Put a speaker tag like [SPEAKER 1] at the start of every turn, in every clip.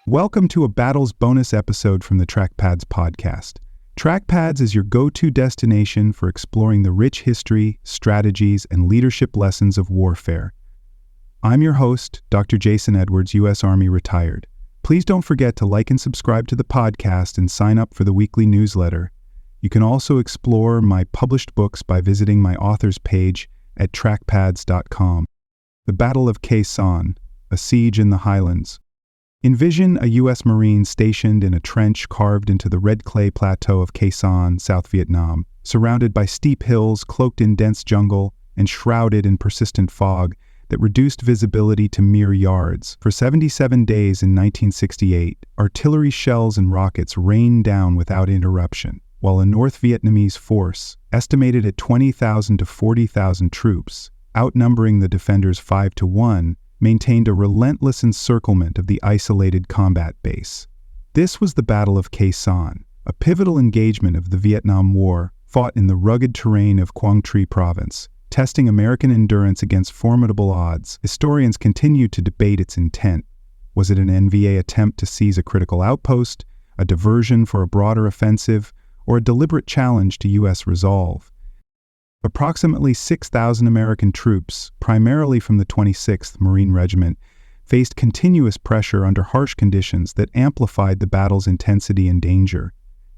[SPEAKER 1] Welcome to a Battles bonus episode from the TrackPads podcast. TrackPads is your go-to destination for exploring the rich history, strategies, and leadership lessons of warfare. I'm your host, Dr. Jason Edwards, U.S. Army retired. Please don't forget to like and subscribe to the podcast and sign up for the weekly newsletter. You can also explore my published books by visiting my author's page at trackpads.com. The Battle of Khe Sanh, a siege in the highlands. Envision a U.S. Marine stationed in a trench carved into the red clay plateau of Khe Sanh, South Vietnam, surrounded by steep hills, cloaked in dense jungle, and shrouded in persistent fog that reduced visibility to mere yards. For 77 days in 1968, artillery shells and rockets rained down without interruption, while a North Vietnamese force, estimated at 20,000 to 40,000 troops, outnumbering the defenders 5-1, maintained a relentless encirclement of the isolated combat base. This was the Battle of Khe Sanh, a pivotal engagement of the Vietnam War, fought in the rugged terrain of Quang Tri Province, testing American endurance against formidable odds. Historians continue to debate its intent. Was it an NVA attempt to seize a critical outpost, a diversion for a broader offensive, or a deliberate challenge to U.S. resolve? Approximately 6,000 American troops, primarily from the 26th Marine Regiment, faced continuous pressure under harsh conditions that amplified the battle's intensity and danger.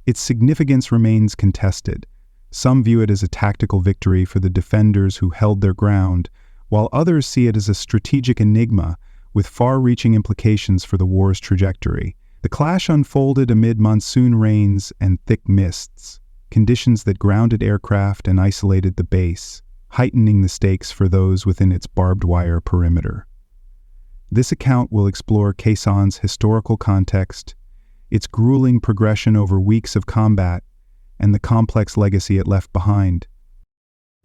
[SPEAKER 1] Its significance remains contested. Some view it as a tactical victory for the defenders who held their ground, while others see it as a strategic enigma with far-reaching implications for the war's trajectory. The clash unfolded amid monsoon rains and thick mists, conditions that grounded aircraft and isolated the base, heightening the stakes for those within its barbed wire perimeter. This account will explore Khe Sanh's historical context, its grueling progression over weeks of combat, and the complex legacy it left behind.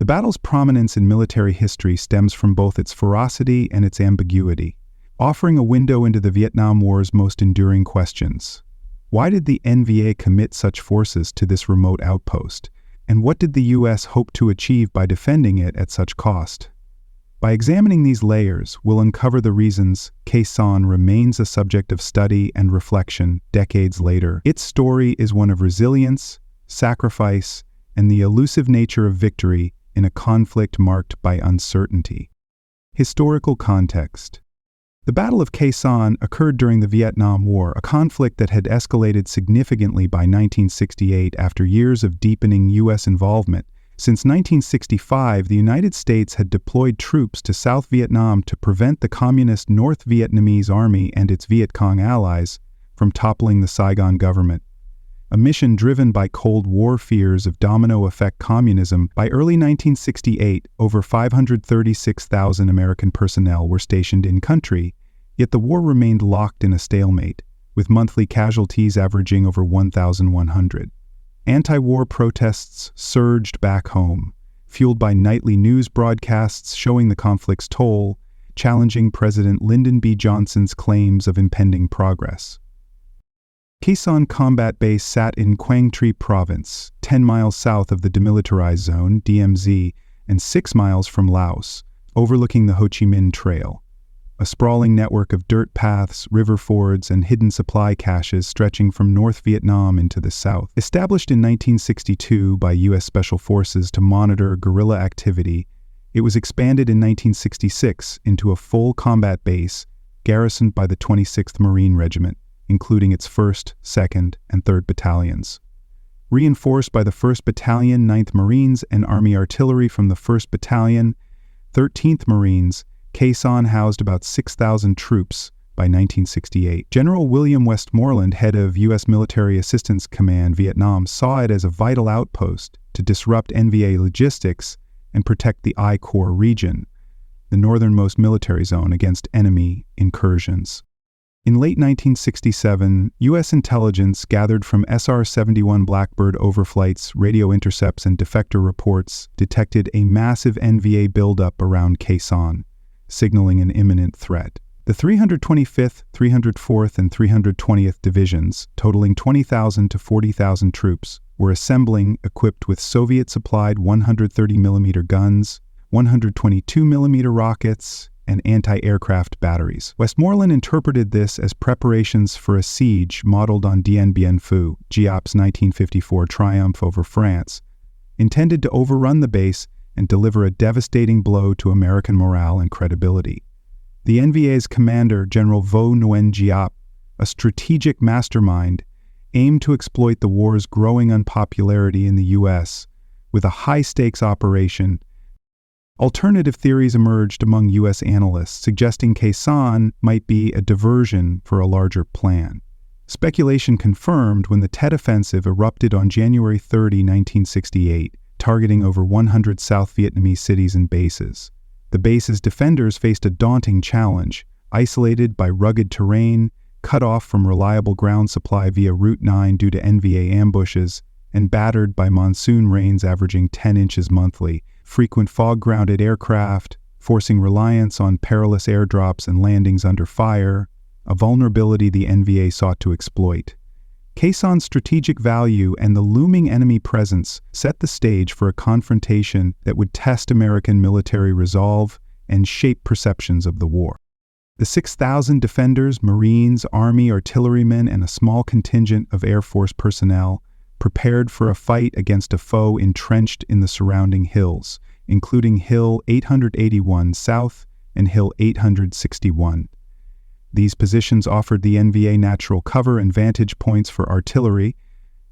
[SPEAKER 1] The battle's prominence in military history stems from both its ferocity and its ambiguity, offering a window into the Vietnam War's most enduring questions. Why did the NVA commit such forces to this remote outpost, and what did the U.S. hope to achieve by defending it at such cost? By examining these layers, we'll uncover the reasons Khe Sanh remains a subject of study and reflection decades later. Its story is one of resilience, sacrifice, and the elusive nature of victory in a conflict marked by uncertainty. Historical context. The Battle of Khe Sanh occurred during the Vietnam War, a conflict that had escalated significantly by 1968 after years of deepening U.S. involvement. Since 1965, the United States had deployed troops to South Vietnam to prevent the Communist North Vietnamese Army and its Viet Cong allies from toppling the Saigon government. A mission driven by Cold War fears of domino-effect communism. By early 1968, over 536,000 American personnel were stationed in-country, yet the war remained locked in a stalemate, with monthly casualties averaging over 1,100. Anti-war protests surged back home, fueled by nightly news broadcasts showing the conflict's toll, challenging President Lyndon B. Johnson's claims of impending progress. Khe Sanh Combat Base sat in Quang Tri Province, 10 miles south of the Demilitarized Zone, DMZ, and 6 miles from Laos, overlooking the Ho Chi Minh Trail, a sprawling network of dirt paths, river fords, and hidden supply caches stretching from North Vietnam into the south. Established in 1962 by U.S. Special Forces to monitor guerrilla activity, it was expanded in 1966 into a full combat base garrisoned by the 26th Marine Regiment, including its 1st, 2nd, and 3rd Battalions. Reinforced by the 1st Battalion, 9th Marines, and Army Artillery from the 1st Battalion, 13th Marines, Khe Sanh housed about 6,000 troops by 1968. General William Westmoreland, head of U.S. Military Assistance Command Vietnam, saw it as a vital outpost to disrupt NVA logistics and protect the I Corps region, the northernmost military zone, against enemy incursions. In late 1967, U.S. intelligence gathered from SR-71 Blackbird overflights, radio intercepts, and defector reports detected a massive NVA buildup around Khe Sanh, signaling an imminent threat. The 325th, 304th, and 320th Divisions, totaling 20,000 to 40,000 troops, were assembling equipped with Soviet-supplied 130mm guns, 122mm rockets, and anti-aircraft batteries. Westmoreland interpreted this as preparations for a siege modeled on Dien Bien Phu, Giap's 1954 triumph over France, intended to overrun the base and deliver a devastating blow to American morale and credibility. The NVA's commander, General Vo Nguyen Giap, a strategic mastermind, aimed to exploit the war's growing unpopularity in the U.S. with a high-stakes operation. Alternative theories emerged among U.S. analysts, suggesting Khe Sanh might be a diversion for a larger plan. Speculation confirmed when the Tet Offensive erupted on January 30, 1968, targeting over 100 South Vietnamese cities and bases. The base's defenders faced a daunting challenge, isolated by rugged terrain, cut off from reliable ground supply via Route 9 due to NVA ambushes, and battered by monsoon rains averaging 10 inches monthly, frequent fog-grounded aircraft, forcing reliance on perilous airdrops and landings under fire, a vulnerability the NVA sought to exploit. Khe Sanh's strategic value and the looming enemy presence set the stage for a confrontation that would test American military resolve and shape perceptions of the war. The 6,000 defenders, Marines, Army, artillerymen, and a small contingent of Air Force personnel prepared for a fight against a foe entrenched in the surrounding hills, including Hill 881 South and Hill 861. These positions offered the NVA natural cover and vantage points for artillery,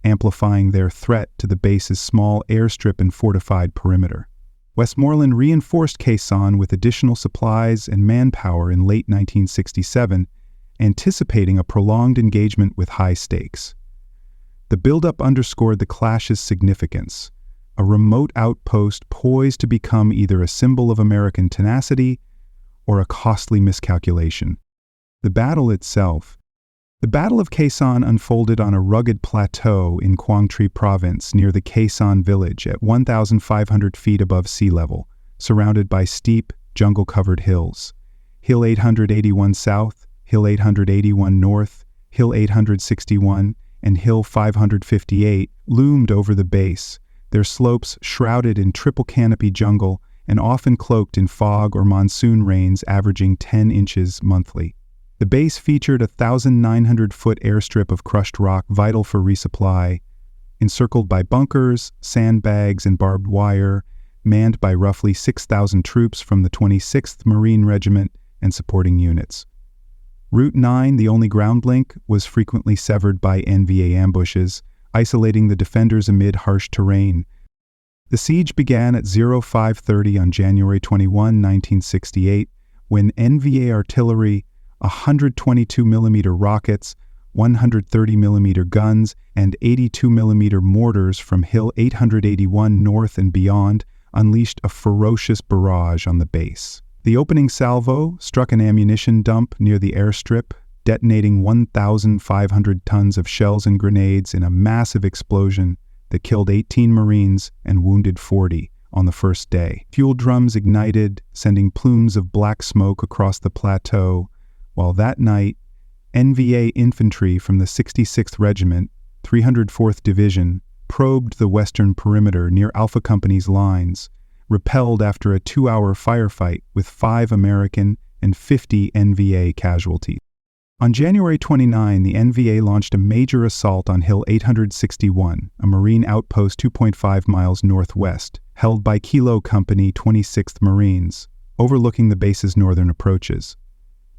[SPEAKER 1] amplifying their threat to the base's small airstrip and fortified perimeter. Westmoreland reinforced Khe Sanh with additional supplies and manpower in late 1967, anticipating a prolonged engagement with high stakes. The buildup underscored the clash's significance, a remote outpost poised to become either a symbol of American tenacity or a costly miscalculation. The battle itself. The Battle of Khe Sanh unfolded on a rugged plateau in Quang Tri Province near the Khe Sanh village at 1,500 feet above sea level, surrounded by steep, jungle-covered hills. Hill 881 South, Hill 881 North, Hill 861, and Hill 558 loomed over the base, their slopes shrouded in triple canopy jungle and often cloaked in fog or monsoon rains averaging 10 inches monthly. The base featured a 1,900-foot airstrip of crushed rock vital for resupply, encircled by bunkers, sandbags, and barbed wire, manned by roughly 6,000 troops from the 26th Marine Regiment and supporting units. Route 9, the only ground link, was frequently severed by NVA ambushes, isolating the defenders amid harsh terrain. The siege began at 05:30 on January 21, 1968, when NVA artillery, 122mm rockets, 130mm guns, and 82mm mortars from Hill 881 North and beyond unleashed a ferocious barrage on the base. The opening salvo struck an ammunition dump near the airstrip, detonating 1,500 tons of shells and grenades in a massive explosion that killed 18 Marines and wounded 40 on the first day. Fuel drums ignited, sending plumes of black smoke across the plateau, while that night, NVA infantry from the 66th Regiment, 304th Division, probed the western perimeter near Alpha Company's lines, repelled after a 2-hour firefight with 5 American and 50 NVA casualties. On January 29, the NVA launched a major assault on Hill 861, a Marine outpost 2.5 miles northwest, held by Kilo Company 26th Marines, overlooking the base's northern approaches.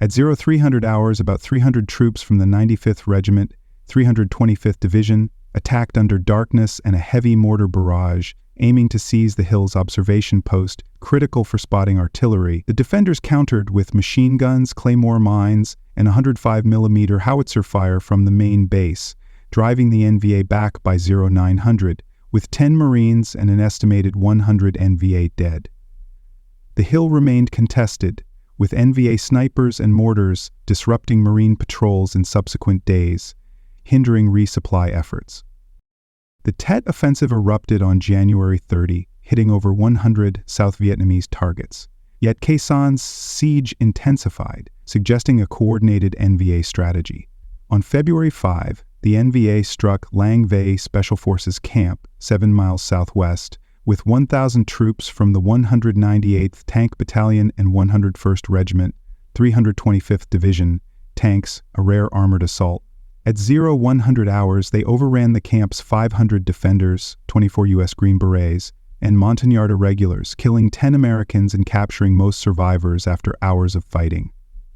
[SPEAKER 1] At 0300 hours, about 300 troops from the 95th Regiment, 325th Division, attacked under darkness and a heavy mortar barrage, aiming to seize the hill's observation post, critical for spotting artillery. The defenders countered with machine guns, claymore mines, and 105mm howitzer fire from the main base, driving the NVA back by 0900, with 10 Marines and an estimated 100 NVA dead. The hill remained contested, with NVA snipers and mortars disrupting Marine patrols in subsequent days, hindering resupply efforts. The Tet Offensive erupted on January 30, hitting over 100 South Vietnamese targets. Yet Khe Sanh's siege intensified, suggesting a coordinated NVA strategy. On February 5, the NVA struck Lang Vei Special Forces Camp, 7 miles southwest, with 1,000 troops from the 198th Tank Battalion and 101st Regiment, 325th Division, tanks, a rare armored assault. At 0100 hours, they overran the camp's 500 defenders, 24 U.S. Green Berets, and Montagnard irregulars, killing 10 Americans and capturing most survivors after hours of fighting.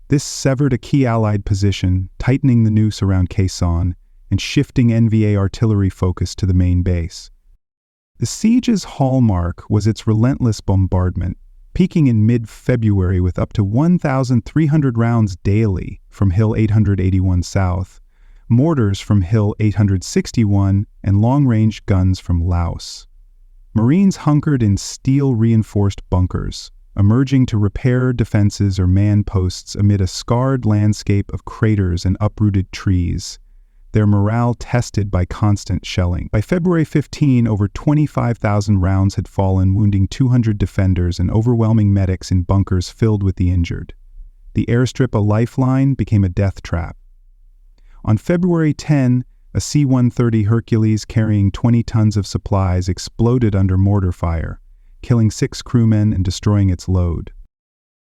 [SPEAKER 1] This severed a key Allied position, tightening the noose around Khe Sanh and shifting NVA artillery focus to the main base. The siege's hallmark was its relentless bombardment, peaking in mid-February with up to 1,300 rounds daily from Hill 881 South, mortars from Hill 861, and long-range guns from Laos. Marines hunkered in steel-reinforced bunkers, emerging to repair defenses or man posts amid a scarred landscape of craters and uprooted trees, their morale tested by constant shelling. By February 15, over 25,000 rounds had fallen, wounding 200 defenders and overwhelming medics in bunkers filled with the injured. The airstrip, a lifeline, became a death trap. On February 10, a C-130 Hercules carrying 20 tons of supplies exploded under mortar fire, killing 6 crewmen and destroying its load.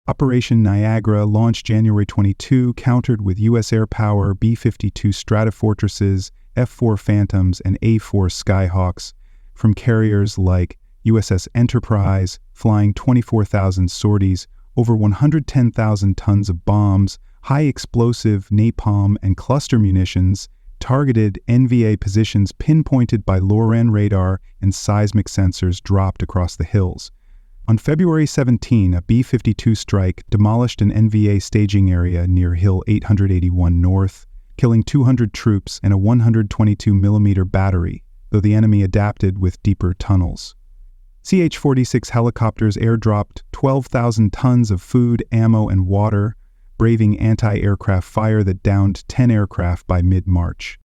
[SPEAKER 1] Operation Niagara, launched January 22, countered with U.S. airpower B-52 Stratofortresses, F-4 Phantoms, and A-4 Skyhawks from carriers like USS Enterprise, flying 24,000 sorties, over 110,000 tons of bombs, high-explosive napalm and cluster munitions, targeted NVA positions pinpointed by low-band radar and seismic sensors dropped across the hills. On February 17, a B-52 strike demolished an NVA staging area near Hill 881 North, killing 200 troops and a 122mm battery, though the enemy adapted with deeper tunnels. CH-46 helicopters airdropped 12,000 tons of food, ammo, and water, braving anti-aircraft fire that downed 10 aircraft by mid-March.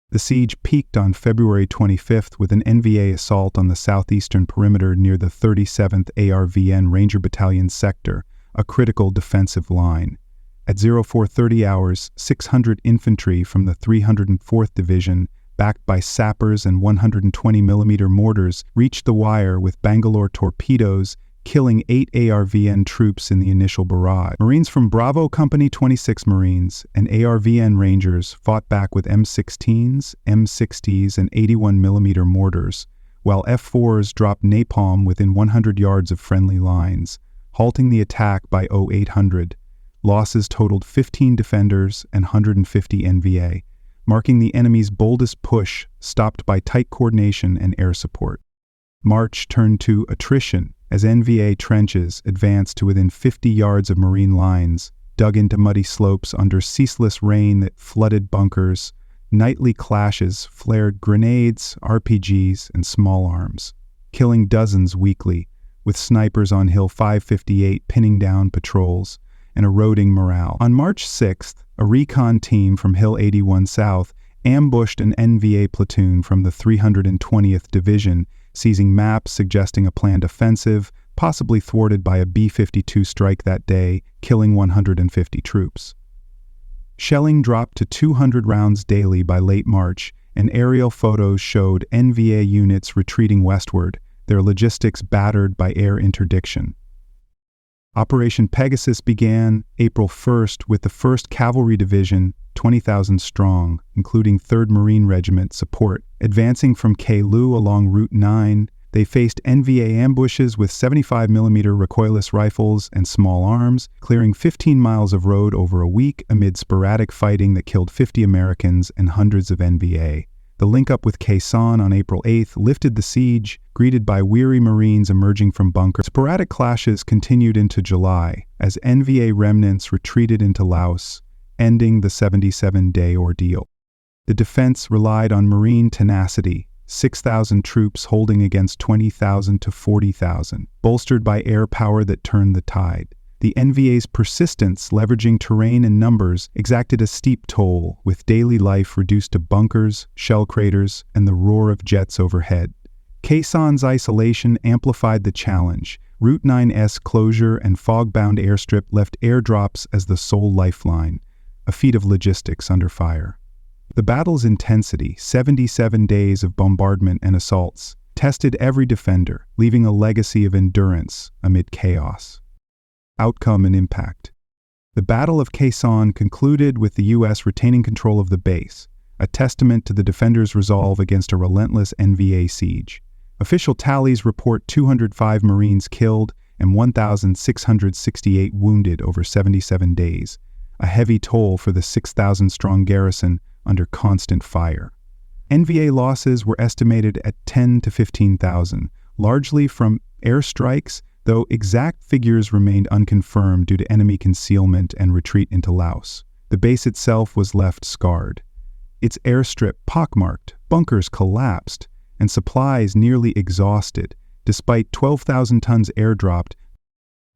[SPEAKER 1] The siege peaked on February 25th with an NVA assault on the southeastern perimeter near the 37th ARVN Ranger Battalion sector, a critical defensive line. At 0430 hours, 600 infantry from the 304th Division, backed by sappers and 120mm mortars, reached the wire with Bangalore torpedoes, killing 8 ARVN troops in the initial barrage. Marines from Bravo Company 26 Marines and ARVN Rangers fought back with M16s, M60s, and 81mm mortars, while F4s dropped napalm within 100 yards of friendly lines, halting the attack by 0800. Losses totaled 15 defenders and 150 NVA, marking the enemy's boldest push, stopped by tight coordination and air support. March turned to attrition as NVA trenches advanced to within 50 yards of Marine lines, dug into muddy slopes under ceaseless rain that flooded bunkers. Nightly clashes flared grenades, RPGs, and small arms, killing dozens weekly, with snipers on Hill 558 pinning down patrols and eroding morale. On March 6th, a recon team from Hill 81 South ambushed an NVA platoon from the 320th Division, seizing maps suggesting a planned offensive, possibly thwarted by a B-52 strike that day, killing 150 troops. Shelling dropped to 200 rounds daily by late March, and aerial photos showed NVA units retreating westward, their logistics battered by air interdiction. Operation Pegasus began April 1st with the 1st Cavalry Division, 20,000 strong, including 3rd Marine Regiment support. Advancing from Khe Lu along Route 9, they faced NVA ambushes with 75mm recoilless rifles and small arms, clearing 15 miles of road over a week amid sporadic fighting that killed 50 Americans and hundreds of NVA. The link-up with Khe Sanh on April 8th lifted the siege, greeted by weary Marines emerging from bunkers. Sporadic clashes continued into July as NVA remnants retreated into Laos, ending the 77-day ordeal. The defense relied on Marine tenacity, 6,000 troops holding against 20,000 to 40,000, bolstered by air power that turned the tide. The NVA's persistence, leveraging terrain and numbers, exacted a steep toll, with daily life reduced to bunkers, shell craters, and the roar of jets overhead. Khe Sanh's isolation amplified the challenge. Route 9's closure and fog-bound airstrip left airdrops as the sole lifeline, a feat of logistics under fire. The battle's intensity, 77 days of bombardment and assaults, tested every defender, leaving a legacy of endurance amid chaos. Outcome and impact. The Battle of Khe Sanh concluded with the U.S. retaining control of the base, a testament to the defenders' resolve against a relentless NVA siege. Official tallies report 205 Marines killed and 1,668 wounded over 77 days, a heavy toll for the 6,000-strong garrison under constant fire. NVA losses were estimated at 10 to 15,000, largely from airstrikes, though exact figures remained unconfirmed due to enemy concealment and retreat into Laos. The base itself was left scarred. Its airstrip pockmarked, bunkers collapsed, and supplies nearly exhausted, despite 12,000 tons airdropped.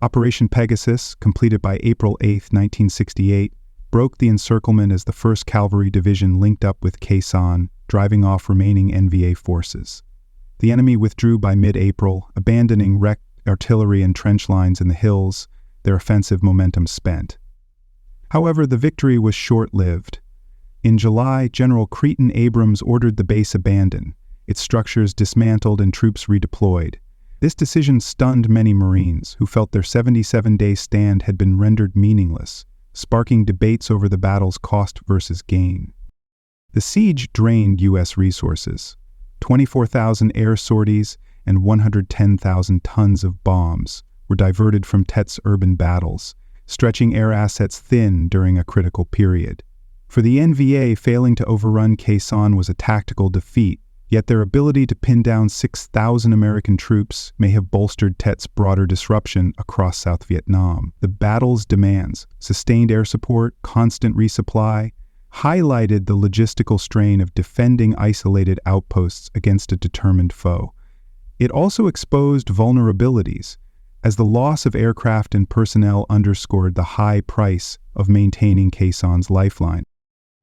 [SPEAKER 1] Operation Pegasus, completed by April 8, 1968, broke the encirclement as the 1st Cavalry Division linked up with Khe Sanh, driving off remaining NVA forces. The enemy withdrew by mid-April, abandoning wrecked artillery and trench lines in the hills, their offensive momentum spent. However, the victory was short-lived. In July, General Cretan Abrams ordered the base abandoned, its structures dismantled and troops redeployed. This decision stunned many Marines, who felt their 77-day stand had been rendered meaningless, sparking debates over the battle's cost versus gain. The siege drained U.S. resources. 24,000 air sorties and 110,000 tons of bombs were diverted from Tet's urban battles, stretching air assets thin during a critical period. For the NVA, failing to overrun Khe Sanh was a tactical defeat, yet their ability to pin down 6,000 American troops may have bolstered Tet's broader disruption across South Vietnam. The battle's demands, sustained air support, constant resupply, highlighted the logistical strain of defending isolated outposts against a determined foe. It also exposed vulnerabilities, as the loss of aircraft and personnel underscored the high price of maintaining Khe Sanh's lifeline.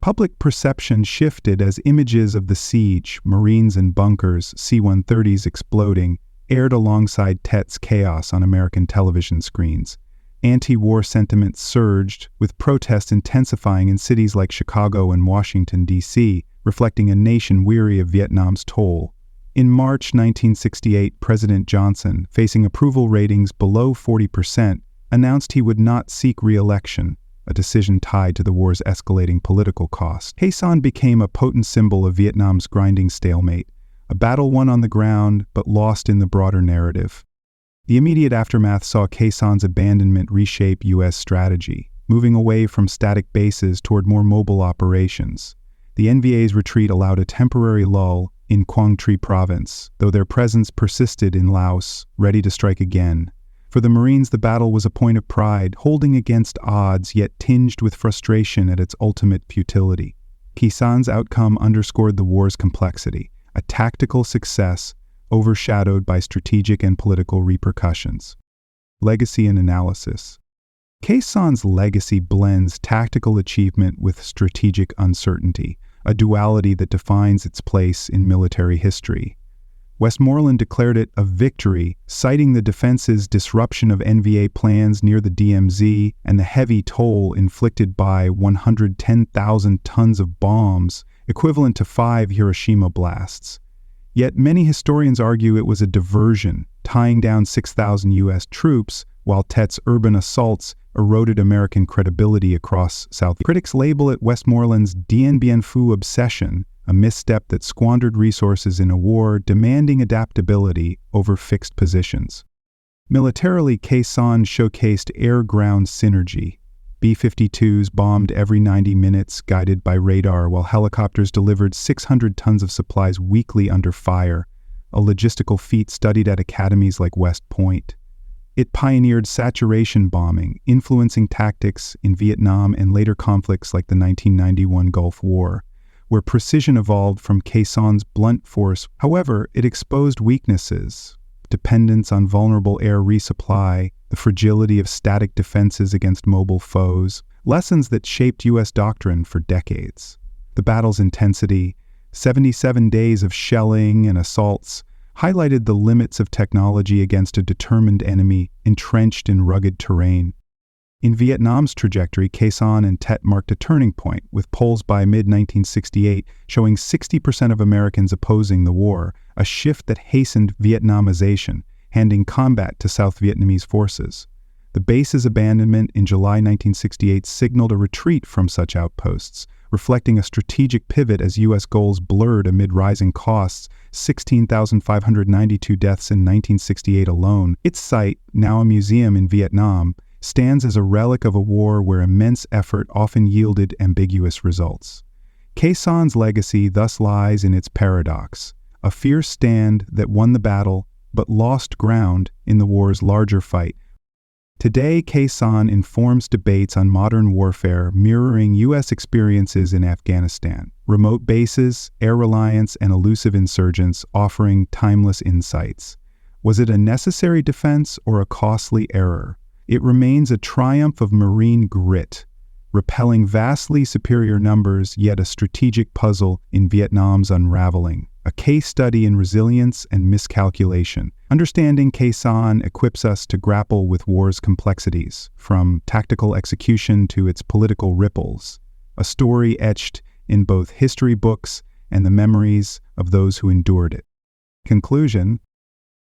[SPEAKER 1] Public perception shifted as images of the siege, Marines in bunkers, C-130s exploding, aired alongside Tet's chaos on American television screens. Anti-war sentiment surged, with protests intensifying in cities like Chicago and Washington, D.C., reflecting a nation weary of Vietnam's toll. In March 1968, President Johnson, facing approval ratings below 40%, announced he would not seek re-election, a decision tied to the war's escalating political cost. Khe Sanh became a potent symbol of Vietnam's grinding stalemate, a battle won on the ground but lost in the broader narrative. The immediate aftermath saw Khe Sanh's abandonment reshape U.S. strategy, moving away from static bases toward more mobile operations. The NVA's retreat allowed a temporary lull in Quang Tri Province, though their presence persisted in Laos, ready to strike again. For the Marines, the battle was a point of pride, holding against odds yet tinged with frustration at its ultimate futility. Khe Sanh's outcome underscored the war's complexity, a tactical success overshadowed by strategic and political repercussions. Legacy and analysis. Khe Sanh's legacy blends tactical achievement with strategic uncertainty, a duality that defines its place in military history. Westmoreland declared it a victory, citing the defense's disruption of NVA plans near the DMZ and the heavy toll inflicted by 110,000 tons of bombs, equivalent to 5 Hiroshima blasts. Yet many historians argue it was a diversion, tying down 6,000 U.S. troops, while Tet's urban assaults eroded American credibility across South. Critics label it Westmoreland's Dien Bien Phu obsession, a misstep that squandered resources in a war demanding adaptability over fixed positions. Militarily, Khe Sanh showcased air-ground synergy. B-52s bombed every 90 minutes, guided by radar, while helicopters delivered 600 tons of supplies weekly under fire, a logistical feat studied at academies like West Point. It pioneered saturation bombing, influencing tactics in Vietnam and later conflicts like the 1991 Gulf War, where precision evolved from Khe Sanh's blunt force. However, it exposed weaknesses, dependence on vulnerable air resupply, the fragility of static defenses against mobile foes, lessons that shaped U.S. doctrine for decades. The battle's intensity, 77 days of shelling and assaults, highlighted the limits of technology against a determined enemy entrenched in rugged terrain. In Vietnam's trajectory, Khe Sanh and Tet marked a turning point, with polls by mid-1968 showing 60% of Americans opposing the war, a shift that hastened Vietnamization, handing combat to South Vietnamese forces. The base's abandonment in July 1968 signaled a retreat from such outposts, reflecting a strategic pivot as U.S. goals blurred amid rising costs, 16,592 deaths in 1968 alone. Its site, now a museum in Vietnam, stands as a relic of a war where immense effort often yielded ambiguous results. Khe Sanh's legacy thus lies in its paradox, a fierce stand that won the battle but lost ground in the war's larger fight. Today, Khe Sanh informs debates on modern warfare, mirroring U.S. experiences in Afghanistan, remote bases, air reliance, and elusive insurgents offering timeless insights. Was it a necessary defense or a costly error? It remains a triumph of marine grit, repelling vastly superior numbers, yet a strategic puzzle in Vietnam's unraveling, a case study in resilience and miscalculation. Understanding Khe Sanh equips us to grapple with war's complexities, from tactical execution to its political ripples, a story etched in both history books and the memories of those who endured it. Conclusion: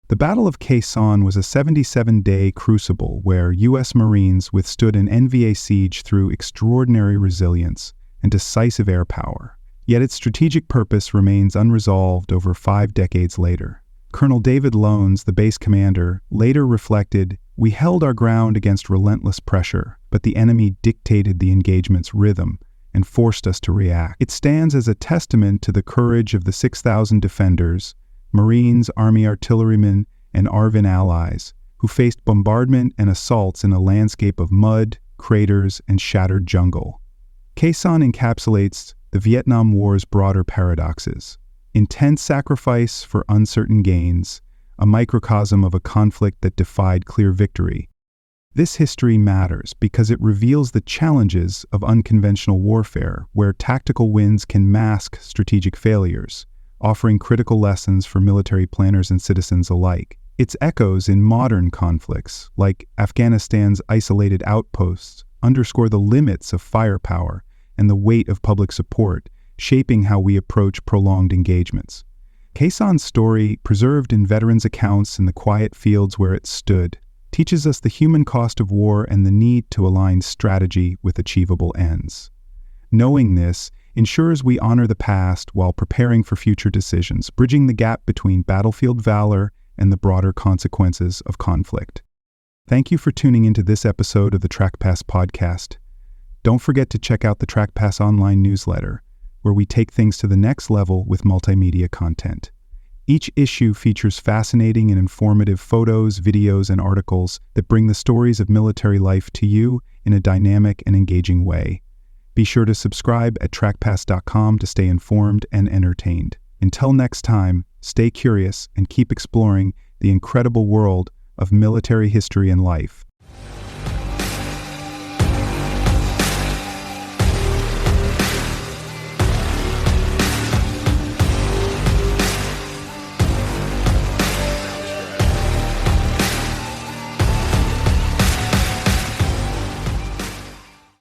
[SPEAKER 1] the Battle of Khe Sanh was a 77-day crucible where U.S. Marines withstood an NVA siege through extraordinary resilience and decisive air power. Yet its strategic purpose remains unresolved over 5 decades later. Colonel David Lones, the base commander, later reflected, "We held our ground against relentless pressure, but the enemy dictated the engagement's rhythm and forced us to react." It stands as a testament to the courage of the 6,000 defenders, Marines, Army artillerymen, and ARVN allies, who faced bombardment and assaults in a landscape of mud, craters, and shattered jungle. Khe Sanh encapsulates the Vietnam War's broader paradoxes: intense sacrifice for uncertain gains, a microcosm of a conflict that defied clear victory. This history matters because it reveals the challenges of unconventional warfare, where tactical wins can mask strategic failures, offering critical lessons for military planners and citizens alike. Its echoes in modern conflicts, like Afghanistan's isolated outposts, underscore the limits of firepower and the weight of public support, shaping how we approach prolonged engagements. Khe Sanh's story, preserved in veterans' accounts in the quiet fields where it stood, teaches us the human cost of war and the need to align strategy with achievable ends. Knowing this ensures we honor the past while preparing for future decisions, bridging the gap between battlefield valor and the broader consequences of conflict. Thank you for tuning into this episode of the TrackPass podcast. Don't forget to check out the TrackPass online newsletter, where we take things to the next level with multimedia content. Each issue features fascinating and informative photos, videos, and articles that bring the stories of military life to you in a dynamic and engaging way. Be sure to subscribe at trackpass.com to stay informed and entertained. Until next time, stay curious and keep exploring the incredible world of military history and life.